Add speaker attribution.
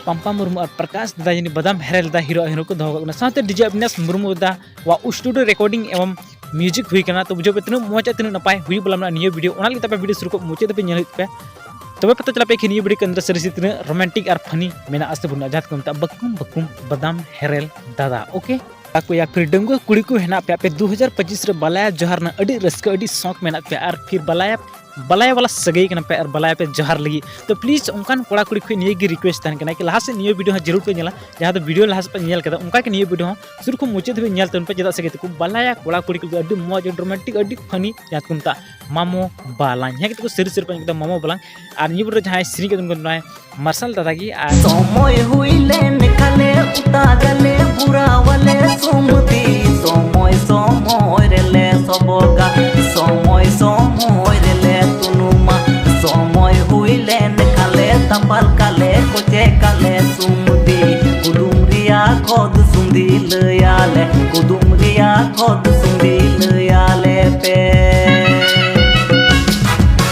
Speaker 1: पंपा मुर्मू और प्रकाश दादा यानी बदाम हेरेल दा हीरो को दो साथ डीजे अविनाश मुर्मू दा वा स्टूडियो रिकॉर्डिंग एवं म्यूजिक हुई करना। तो बुझे पे तीन मजा तीन नपाय हुई बोला नियो वीडियो पे वीडियो शुरू को मुझे पे नेल पे तब पता चला पे कि नियो वीडियो के अंदर सरी तीन रोमांटिक और फनी मेना आस्ते बुना जहाँ को मतलब बकुम बकुम बदाम हेरेल दादा ओके को या फिर डंगुआ कुड़ी को हेना पे 2025 रे बलाया जोहार ना अड़ी रस्क अड़ी शौक मेना पे और फिर बलाया वाला सगई कना पे और बलाया पे जोहार लगी। तो प्लीज उनकान कोड़ा कुड़ी को निये गी रिक्वेस्ट तहन कना कि लहा से नियो वीडियो जरूर पे नेला जहाँ तो वीडियो लहा से पे नेल कदा उनका के नियो वीडियो शुरू को मुचे धबे नेल तन पे जदा सगे को बलाया कोड़ा कुड़ी को अड़ी मौज रोमांटिक अड़ी फनी जहाँ को मता मामो बाला यहाँ के सिर सिर पे मामो बाला और नियो वीडियो जहाँ श्री के तुमको नय मार्शल दादा की
Speaker 2: समय हुईले निकले उतारले बुरावले सुमती समय रेले सबगा समय रेले तुनुमा समय हुईले निकले तपल काले कोचे काले सुमती कुदुमरिया खोद सुंदी लयाले कुदुमरिया खोद सुंदी